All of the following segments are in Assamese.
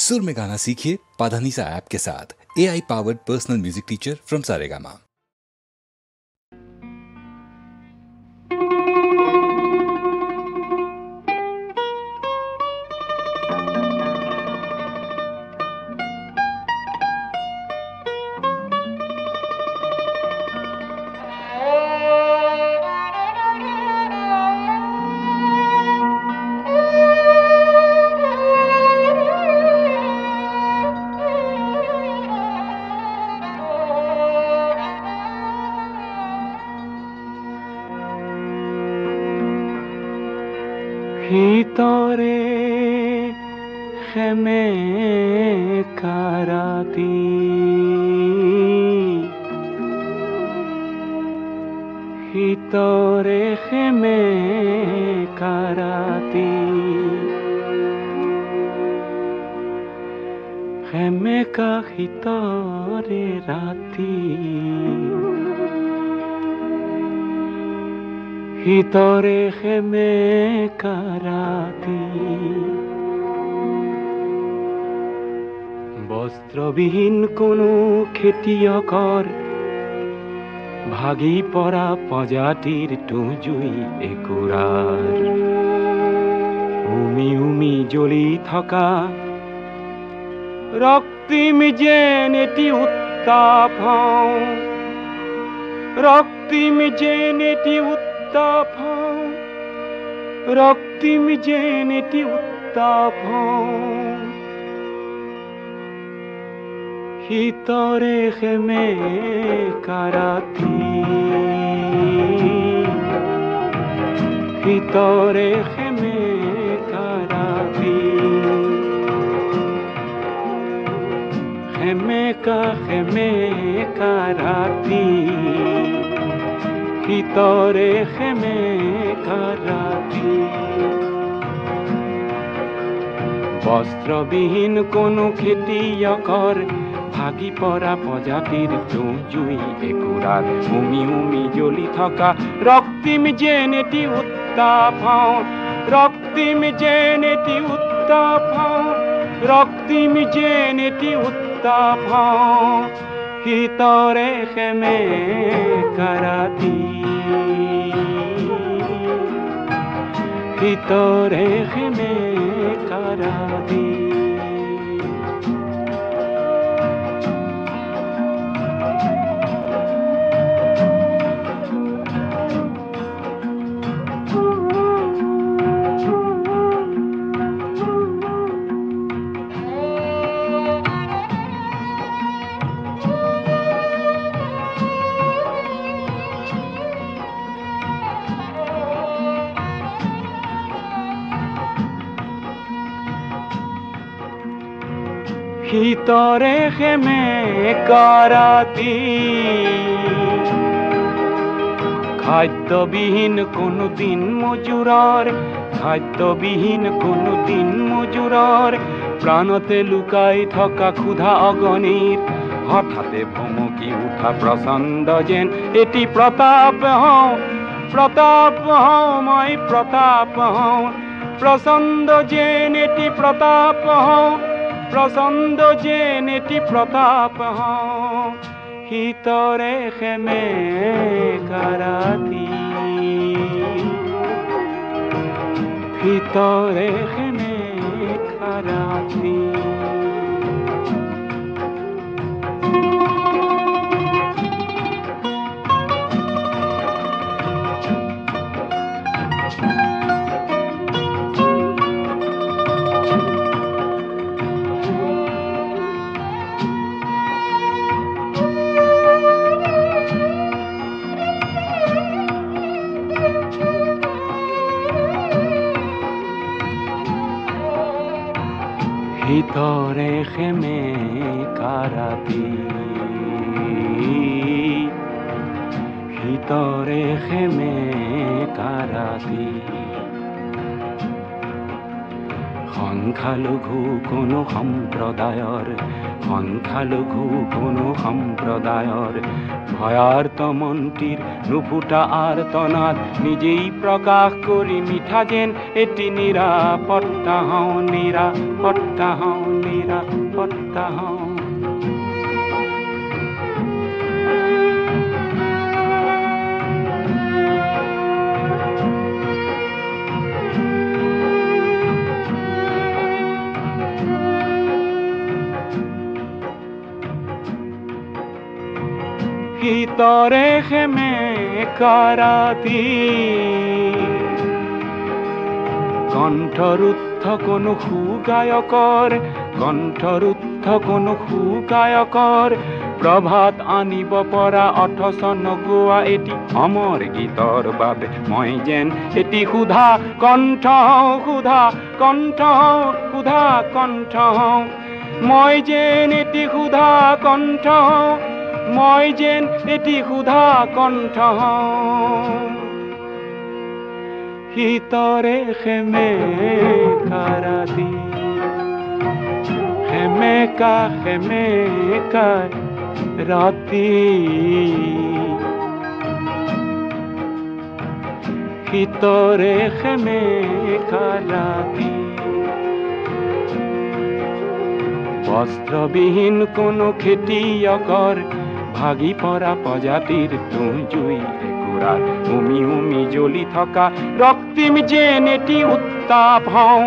सुर में गाना सीखिए पाधानीसा ऐप के साथ। AI powered personal music teacher from Saregama. ভিতরে খেমে কারাতি ভিতরে খেমে কারাতি খেমে কা ভিতরে রাতি ভিতরে খেমে কারাতি বস্ত্রবিহীন কোনো খেতিয়কৰ ভাগি পৰা প্ৰজাতিৰ টুজুই একুৰাৰ উমি উমি জ্বলি থকা ৰক্তিম যেন এটি উত্তাপ ৰক্তিম যেন এটি উত্তাপ রক্তিম যেন এটি উত্তাপ ভিতরে খেমে কারাতি ভিতরে খেমে কারাতি খেমে কারাতি ভিতরে খেমে কারাতি বস্ত্রবিহীন কোনো খেতিয়কৰ ভাগি পৰা প্ৰজাতিৰ জুই একুৰাৰ উমি উমি জ্বলি থকা ৰক্তিম যেন এটি উত্তাপ ৰক্তিম যেন এটি উত্তাপ ৰক্তিম যেন এটি উত্তাপ ভিতৰে খেমে কাৰাতি ভিতৰে খেমে কাৰাতি ভিতৰে খেমে কাৰাতি খাদ্যবিহীন কোনো দিন মজুৰৰ খাদ্যবিহীন কোনো দিন মজুৰৰ প্ৰাণতে লুকাই থকা ক্ষুধা অগণিৰ হঠাতে ভমকি উঠা প্ৰচণ্ড যেন এটি প্ৰতাপ মই প্ৰতাপ প্ৰচণ্ড যেন এটি প্ৰতাপ প্ৰচণ্ড যেন এটি প্ৰতাপ ভিতৰে খেমে কাৰাতি ভিতৰে খেমে কাৰাতি ভিতৰে খেমে কাৰাতি ভিতৰে খেমে কাৰাতি সংখ্যালঘু কোনো সম্প্ৰদায়ৰ সংখ্যালঘু কোনো সম্প্ৰদায়ৰ ভয়াৰ্ত মন্ত্ৰীৰ নুফুটা আৰ্তনাদ নিজেই প্ৰকাশ কৰি মিঠা যেন এটি নিৰাপত্তা হওঁ নিৰাপত্তা হওঁ নিৰাপত্তা হওঁ ভিতৰে খেমে কাৰাতি কণ্ঠৰুদ্ধ কোনো সুগায়কৰ কণ্ঠৰুদ্ধ কোনো সুগায়কৰ প্ৰভাত আনিব পৰা অথচ নগোৱা এটি অমৰ গীতৰ বাবে মই যেন এটি সুধা কণ্ঠ সুধা কণ্ঠ সুধা কণ্ঠ মই যেন এটি সুধা কণ্ঠ মই যেন এটি সুধা কণ্ঠ ভিতৰে খেমে কাৰাতি খেমেকা খেমেকা ৰাতি ভিতৰে খেমেকা ৰাতি বস্ত্ৰবিহীন কোনো খেতিয়কৰ ভাগি পৰা প্ৰজাতিৰ তুঁহ জুই একুৰাত উমি উমি জ্বলি থকা ৰক্তিম যেন এটি উত্তাপ হওঁ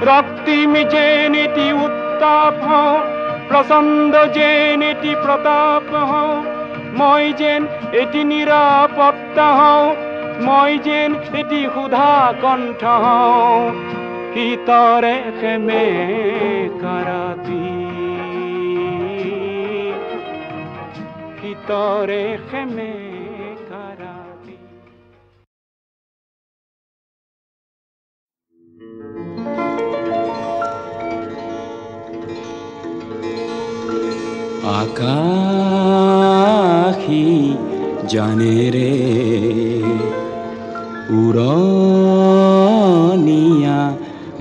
ৰক্তিম যেন এটি উত্তাপ হওঁ প্ৰচণ্ড যেন এটি প্ৰতাপ হওঁ মই যেন এটি নিৰাপত্তা হওঁ মই যেন এটি সুধা কণ্ঠ হওঁ ভিতৰে খেমে কাৰাতি ভিতৰে খেমে কাৰাতি আকাশী জানে ৰে উৰণীয়া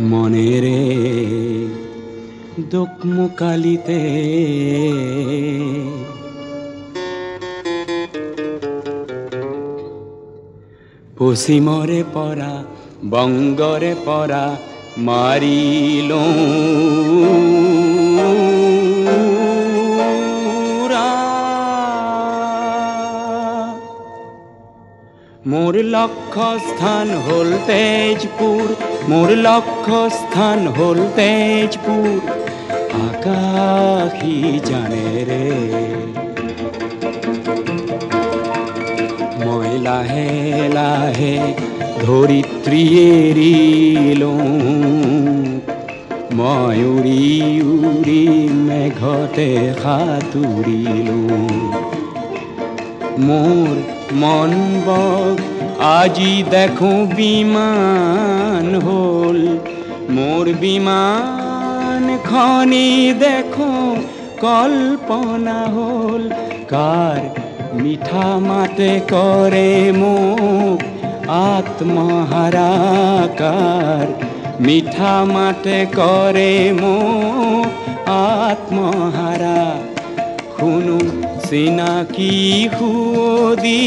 মনেৰে দোকমোকালিতে পশ্চিমৰে পৰা বংগৰে পৰা মাৰিলো মোৰ লক্ষ্য স্থান হ'ল তেজপুৰ মোৰ লক্ষ্য স্থান হ'ল তেজপুৰ আকাশী জানে ৰে মই লাহে লাহে ধৰিত্ৰী এৰিলো মই উৰি উৰি মেঘতে সাঁতুৰিলো মোৰ মন বগ আজি দেখো বিমান হল মোর বিমান খনি দেখো কল্পনা হল কার মিঠা মাতে করে মুখ আত্মহারাকার মিঠা মাতে করে মুখ আত্মহারা শুনো চিনাকি সুদি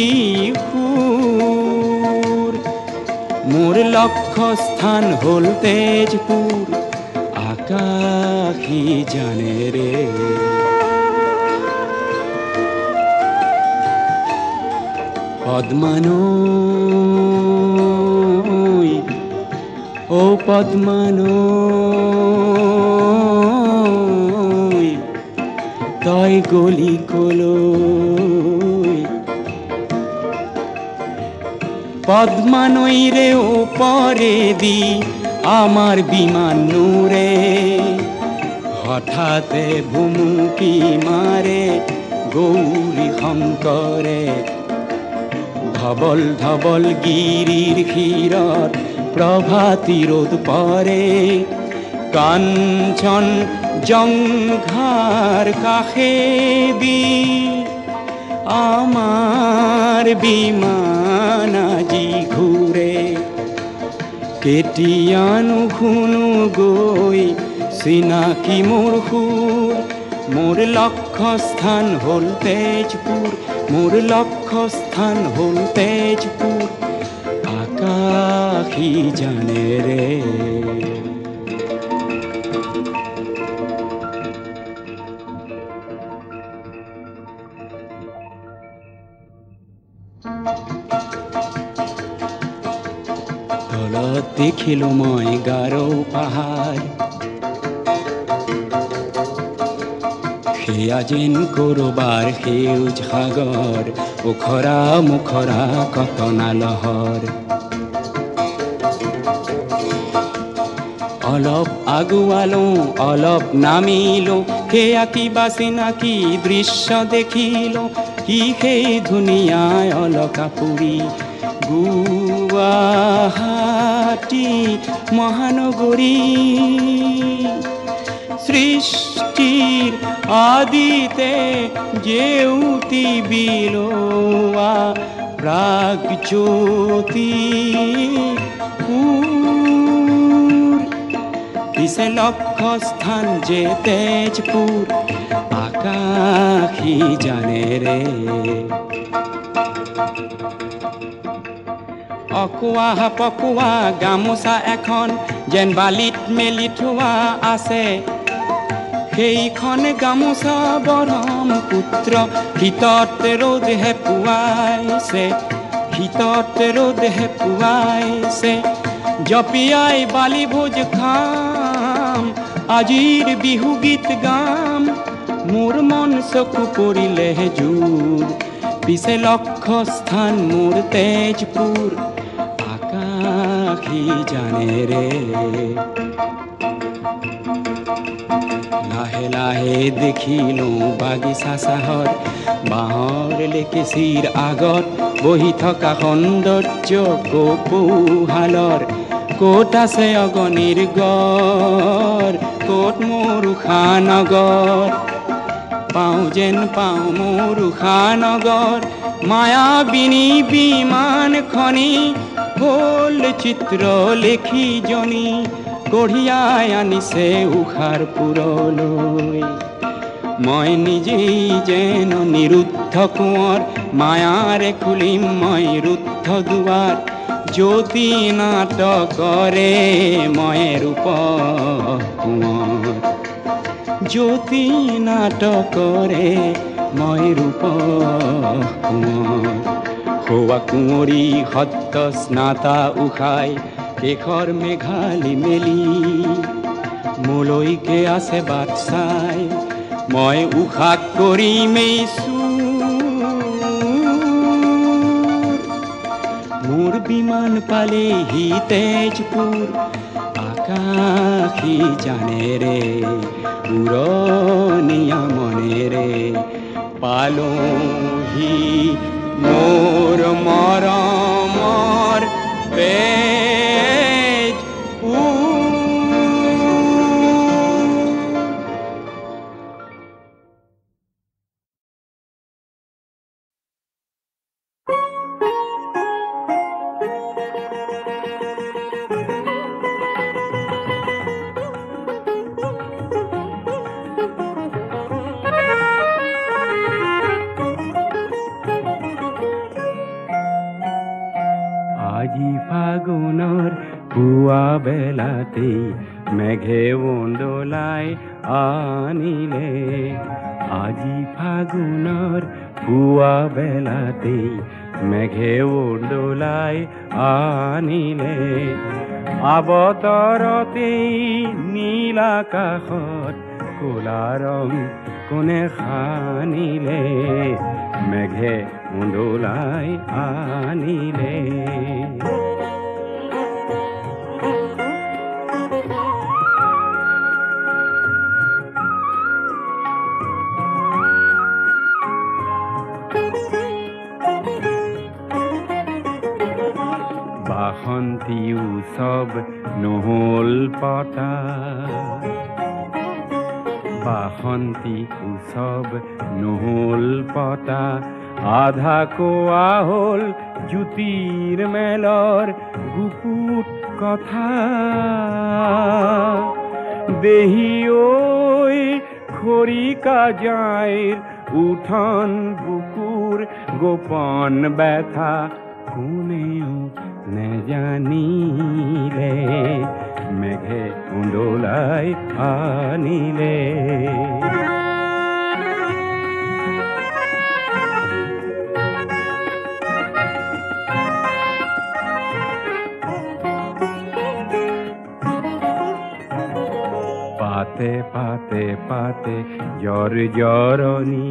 সুর মোর লক্ষ্য স্থান হল তেজপুর আকাশী জানে রে পদ্মানৈ ও পদ্মানৈ তই গলি কলৈ পদ্মানৈরে ওপরে দি আমার বিমান নূরে হঠাতে ভুমুকি মারে গৌরী শঙ্করে ধবল ধবল গিরির ক্ষীরত প্রভাতী রোদ পরে কাঞ্চন জংঘার কাষে দি আমার বিমান আজি ঘুরে কেতিয়া নুশুনো গৈ চিনাকি মোৰ সুৰ মোৰ লক্ষ্যস্থান হ'ল তেজপুৰ মোৰ লক্ষ্যস্থান হ'ল তেজপুৰ আকাশী জানে ৰে তলত দেখিলো মই গাৰো পাহাৰ সেয়া যেন কৰবাৰ সেউজ সাগৰ ওখৰা মুখৰা কটনা লহৰ অলপ আগুৱালো অলপ নামিলো সেয়া কিবা চিনাকি দৃশ্য দেখিলো কি সেই ধুনীয়া অলকাপুৰী গুৱাহাটী মহানগৰী সৃষ্টিৰ আদিতে জেউতি বিলোৱা প্ৰাগজ্যোতি পিছে লক্ষ্যস্থান যে তেজপুৰ আকাশী জানে ৰে অকোৱা পকোৱা গামোচা এখন যেন বালিত মেলি থোৱা আছে সেইখন গামোচা ব্ৰহ্মপুত্ৰ শীতত ৰ'দ হেপুৱাইছে শীতত ৰ'দ হেপুৱাইছে জপিয়াই বালি ভোজ খাম আজিৰ বিহু গীত গাম মোৰ মন চকু পৰিলে জোৰ পিছে লক্ষ্যস্থান মোৰ তেজপুৰ আকাশী জানে ৰে লাহে লাহে দেখিলো বাগিচা চাহৰ বাঁহৰ লেকেচিৰ আগত বহি থকা সৌন্দৰ্য কপৌহালৰ ক'ত আছে অগণিৰ গড় ক'ত মোৰ উষানগৰ পাওঁ যেন পাওঁ মোৰ উষানগৰ মায়াবিনী বিমানখনি হ'ল চিত্ৰ লেখিজনী কঢ়িয়াই আনিছে উষাৰ পুৰলৈ মই নিজেই যেন নিৰুদ্ধ কোঁৱৰ মায়াৰে খুলিম মই ৰুদ্ধ দুৱাৰ জ্যোতি নাটকৰে মই ৰূপ কোঁৱৰ জ্যোতি নাটকৰে মই ৰূপ কোঁৱৰ হোৱা কুঁৱৰী সত্য স্নাতা উষাই শেষৰ মেঘালি মেলি মোলৈকে আছে বাট চাই মই উষাক কৰিমেই মোৰ বিমান পালেহি তেজপুৰ আকাশী জানে ৰে উৰণীয়া মনেৰে পালোহি মোৰ মৰমৰ আজি ফাগুনৰ পুৱা বেলাতে মেঘে উন্দোলাই আনিলে আজি ফাগুনৰ পুৱা বেলাতে মেঘে উন্দোলাই আনিলে আবতৰতেই নীল আকাশত ক'লা ৰং কোনে সানিলে মেঘে উন্দোলাই আনিলে বাসন্তী উৎসৱ নহ'ল পতা বাসন্তী উৎসৱ নহ'ল পতা আধা কোৱা হ'ল জ্যোতিৰ মেলৰ গুপুত কথা দেহি ওই খড়িকা যায়ের উঠন বুকুর গোপন ব্যথা কোনেও নে জানিলে মেঘে উণ্ডোলাই আনিলে পাতে পাতে পাতে জ্বর জরনি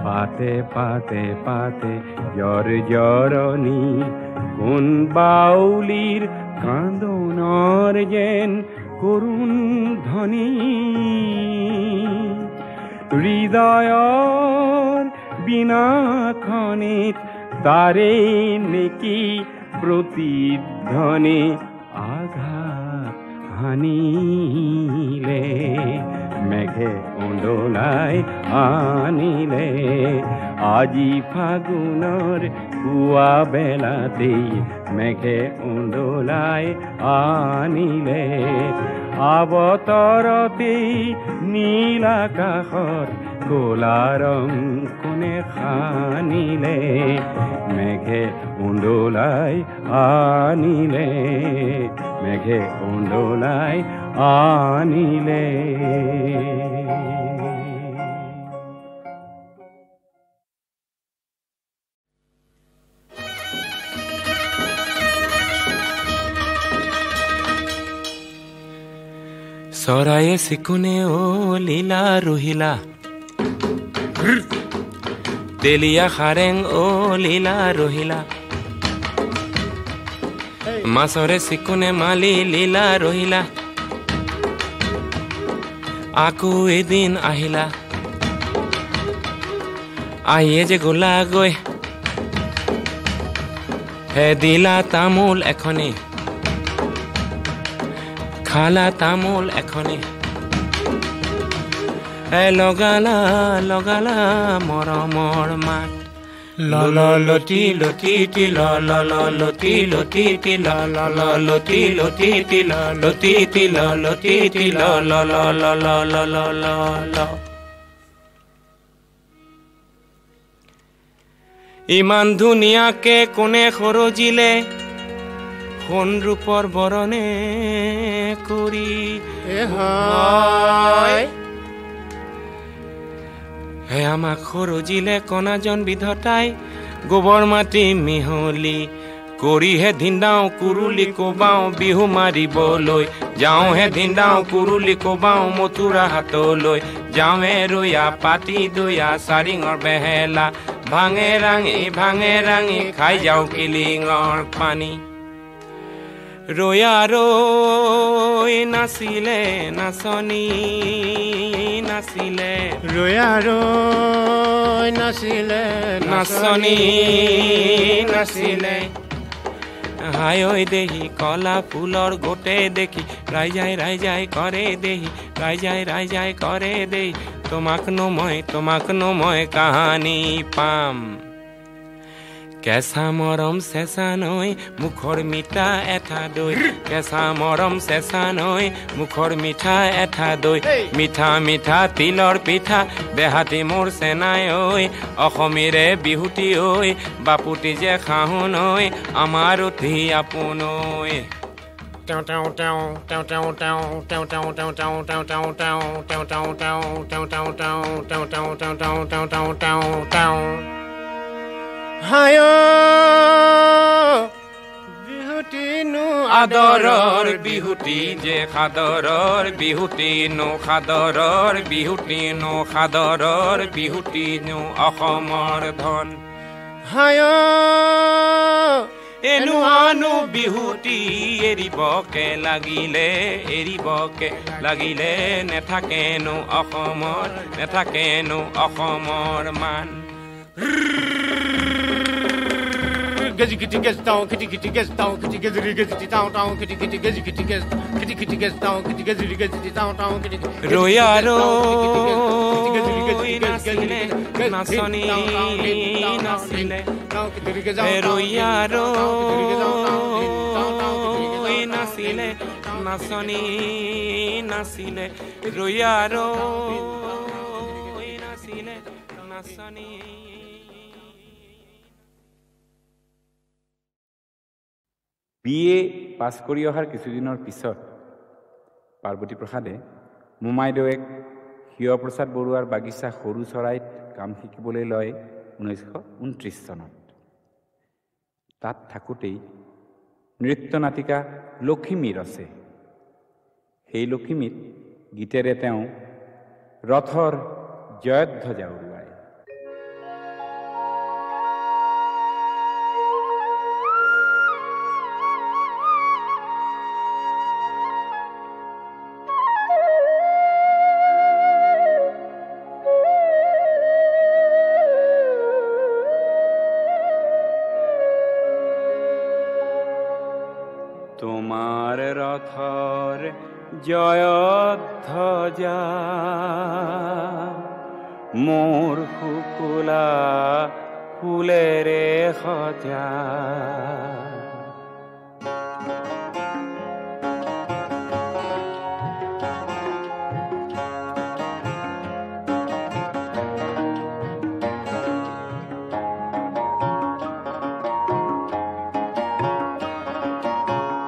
পাতে পাতে পাতে জ্বর জরনি কোন বাউলির কান্দনর যেন করুণ ধ্বনি হৃদয়র বিনা খনিত তারে নেকি প্রতিধ্বনি আঘাত হানিলে মেঘে উণ্ডোলাই আনিলে আজি ফাগুনৰ পুৱা বেলাতেই মেঘে উণ্ডোলাই আনিলে আৱতৰতেই নীল আকাশৰ ক'লা ৰং কোনে সানিলে মেঘে উণ্ডোলাই আনিলে মেঘে উণ্ডোলাই আনিলে চৰায়ে চিকুনে ও লীলা ৰহিলা তেলিয়া খাৰেং ও লীলা ৰহিলা মাছৰে চিকুনে মালি লীলা ৰহিলা আকৌ এদিন আহিলা আহিয়ে যে গলা গৈ হে দিলা তামোল এখনি খালা তামোল এখনি হে লগালা লগালা মৰমৰ মাত ল লতি লতি তি ল লতি লতি তি ল লতি লতি তি লতি তি লতি তি ল ইমান ধুনীয়াকে কোনে সৰজিলে সোণ ৰূপৰ বৰণে কৰি হে আমাক সৰজিলে কণাজন বিধতাই গোবৰ মাটি মিহলি কৰিহে ধিন্দাও কুৰুলি কোবাও বিহু মাৰিবলৈ যাওঁহে ধিন্দাও কুৰুলি কোবাও মথুৰা হাতলৈ যাওঁহে ৰৈয়া পাতি দৈয়া চাৰিঙৰ বেহেলা ভাঙে ৰাঙি খাই যাওঁ কিলিঙৰ পানী ৰৈয়া ৰৈ নাছিলে নাচনী নাছিলে ৰৈয়া ৰৈ নাছিলে নাচনী নাছিলে হায় দেহি কলা ফুলৰ গোটে দেখি ৰাইজাই কৰে দেহি ৰাইজাই কৰে দেহি তোমাক নো মই কাহানী পাম কেঁচা মৰম চেঁচা নৈ মুখৰ মিঠা এটা দৈ কেঁচা মৰম চেঁচা নৈ মুখৰ মিঠা এটা দৈ মিঠা মিঠা তিলৰ পিঠা দেহাতি মোৰ চেনাই ঐ অসমীৰে বিহুতি ঐ বাপুতি যে খাহো নৈ আমাৰ উঠি আপোন ঐ হায় বিহুতি নো আদৰৰ বিহুতি যে সাদৰৰ বিহুতি নো সাদৰৰ বিহুতি নো সাদৰৰ বিহুতি নো অসমৰ ধন হায় এনো আনো বিহুতি এৰিবকে লাগিলে নেথাকেনো অসমৰ মান gets kitty gets down, kitty kitty gets down, kitty gets down, down, kitty kitty gets down, kitty gets down, down, kitty Royaro nasile nasoni nasile Royaro nasile nasoni nasile Royaro nasile nasoni BA pass কৰি অহাৰ কিছুদিনৰ পিছত পাৰ্বতী প্ৰসাদে মোমাইদেউক শিৱপ্ৰসাদ বৰুৱাৰ বাগিচা সৰু চৰাইত কাম শিকিবলৈ লয় 1929 চনত। তাত থাকোঁতেই নৃত্য নাটিকা লখিমী ৰচে। সেই লখিমীত গীতেৰে তেওঁ ৰথৰ জয়ধ্বজা উৰুৱায়। তোমার রথর জয়ধ্বজা মোর শুকুলা ফুলেরে সজা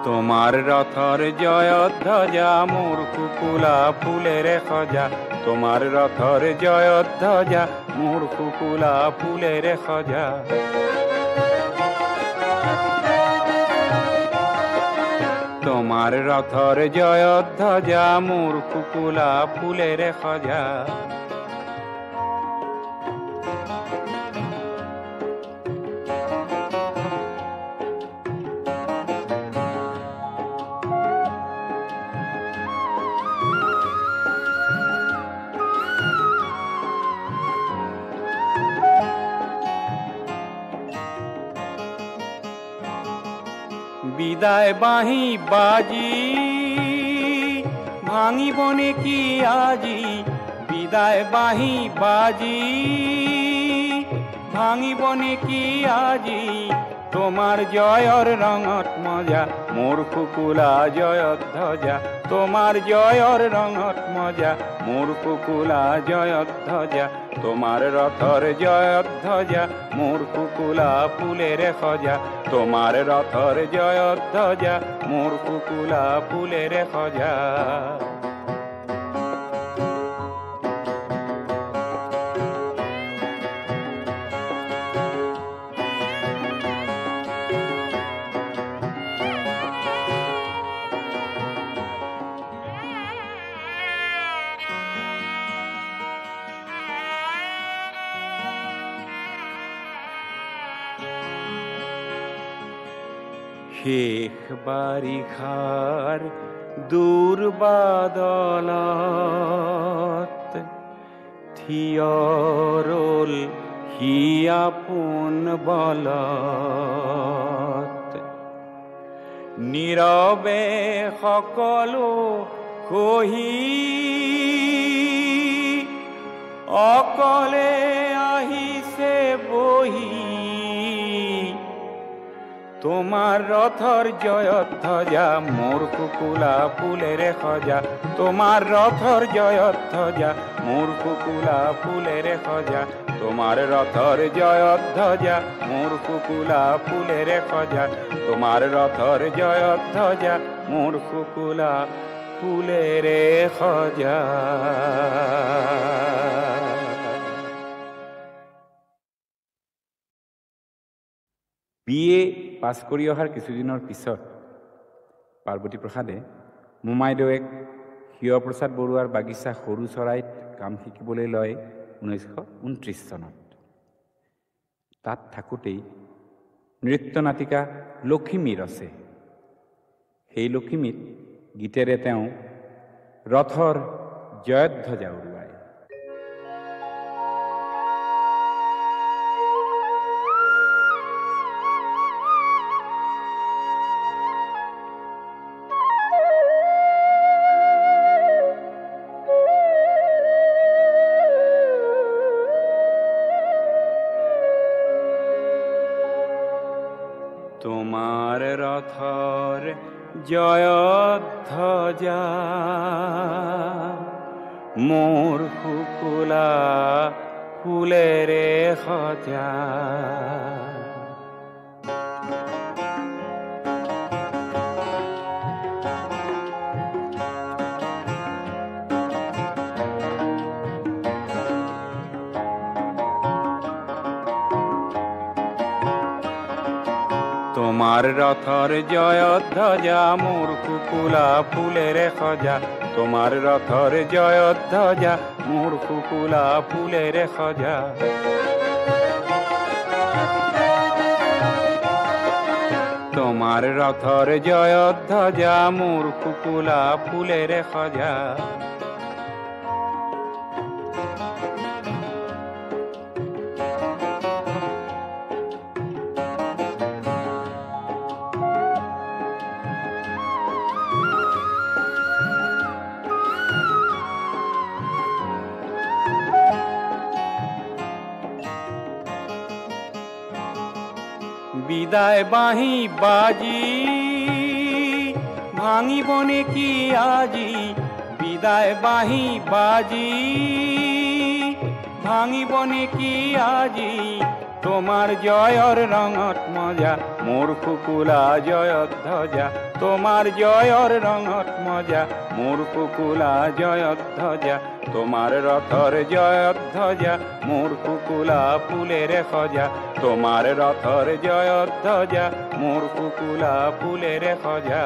তোমার রথর জয়ধ্বজা মোর কুকুলা ফুলের খজা তোমার রথর জয়ধ্বজা মোর কুকুলা ফুলের খজা তোমার রথর জয়ধ্বজা মোর কুকুলা ফুলের খজা বিদায় বাহি বাজি ভাঙিবনে কি আজি বিদায় বাহি বাজি ভাঙিবনে কি আজি তোমার জয়র রঙত মজা মোর কুকুলা জয়ধ্বজা তোমার জয়র রঙত মজা মোর কুকুলা জয়ধ্বজা তোমার রথর জয়ধ্বজা মোর কুকুলা ফুলের খজা তোমার রথর জয়ধ্বজা মোর কুকুলা ফুলের খজা শেষ বাৰিষাৰ দুৰ্বাদলত থিয়ৰল সি আপোন বলত নীৰৱে সকলো কহি অকলে আহিছে বহি তোমার রথর জয়ধ্বজা মোর কুকুলা ফুলের খজা তোমার রথর জয়ধ্বজা মোর কুকুলা ফুলের খজা তোমার রথর জয়ধ্বজা মোর কুকুলা ফুলের খজা তোমার রথর জয়ধ্বজা মোর কুকুলা ফুলের খজা বিএ পাছ কৰি অহাৰ কিছুদিনৰ পিছত পাৰ্বতী প্ৰসাদে মোমাইদেউক শিৱপ্ৰসাদ বৰুৱাৰ বাগিচা সৰু চৰাইত কাম শিকিবলৈ লয় 1929 চনত। তাত থাকোঁতেই নৃত্য নাটিকা লখিমী ৰচে। সেই লখিমীত গীতেৰে তেওঁ ৰথৰ জয়ধ্বজা উৰুৱায়। ৰথৰ জয়ধ্বজা মোৰ শুকুলা ফুলেৰে সজা তোমাৰ ৰথৰ জয়ধ্বজা মোৰ শুকুলা ফুলেৰে সজা তোমাৰ ৰথৰ জয়ধ্বজা মোৰ শুকুলা ফুলেৰে সজা তোমাৰ ৰথৰ জয়ধ্বজা মোৰ শুকুলা ফুলেৰে সজা বিদায় বাঁহী বাজি ভাঙিব নেকি আজি বিদায় বাঁহী বাজি ভাঙিব নেকি আজি তোমার জয়র রঙত মজা মোর শুকুলা জয়ধ্বজা তোমার জয়র রঙত মজা মোর শুকুলা জয়ধ্বজা তোমার রথর জয়ধ্বজা মোর শুকুলা ফুলেৰে সজা তোমাৰ ৰথৰ জয়ধ্বজা মোৰ শুকুলা ফুলেৰে সজা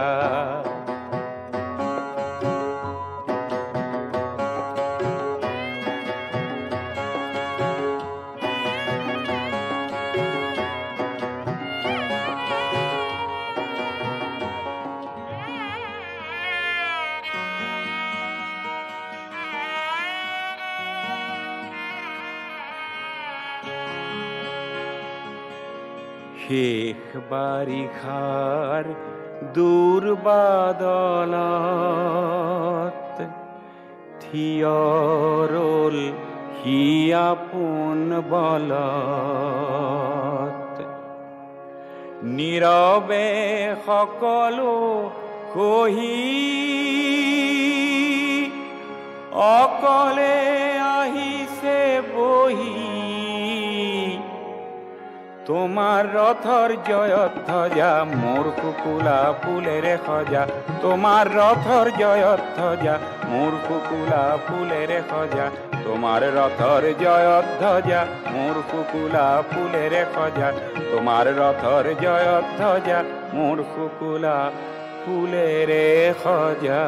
শেষ বাৰিষাৰ দূৰ বাদলত থিয়ৰল সি আপোন বলত নীৰৱে সকলো কহি অকলে আহিছে বহি তোমাৰ ৰথৰ জয়ধ্বজা মোৰ শুকুলা ফুলেৰে সজা তোমাৰ ৰথৰ জয়ধ্বজা মোৰ শুকুলা ফুলেৰে সজা তোমাৰ ৰথৰ জয়ধ্বজা মোৰ শুকুলা ফুলেৰে সজা তোমাৰ ৰথৰ জয়ধ্বজা মোৰ শুকুলা ফুলেৰে সজা